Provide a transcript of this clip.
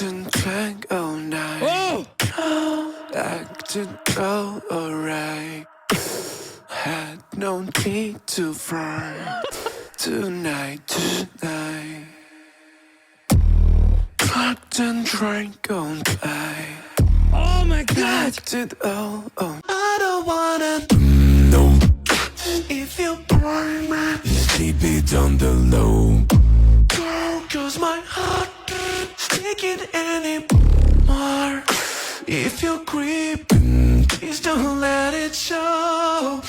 acting drank all night. Acting all alright. Had no need to fight. Tonight. Acting drank all night. Oh my god! Acted all. I don't wanna. No. If you burn me, keep it on the low. Cause my heart can't take it anymore. If you're creeping, please don't let it show.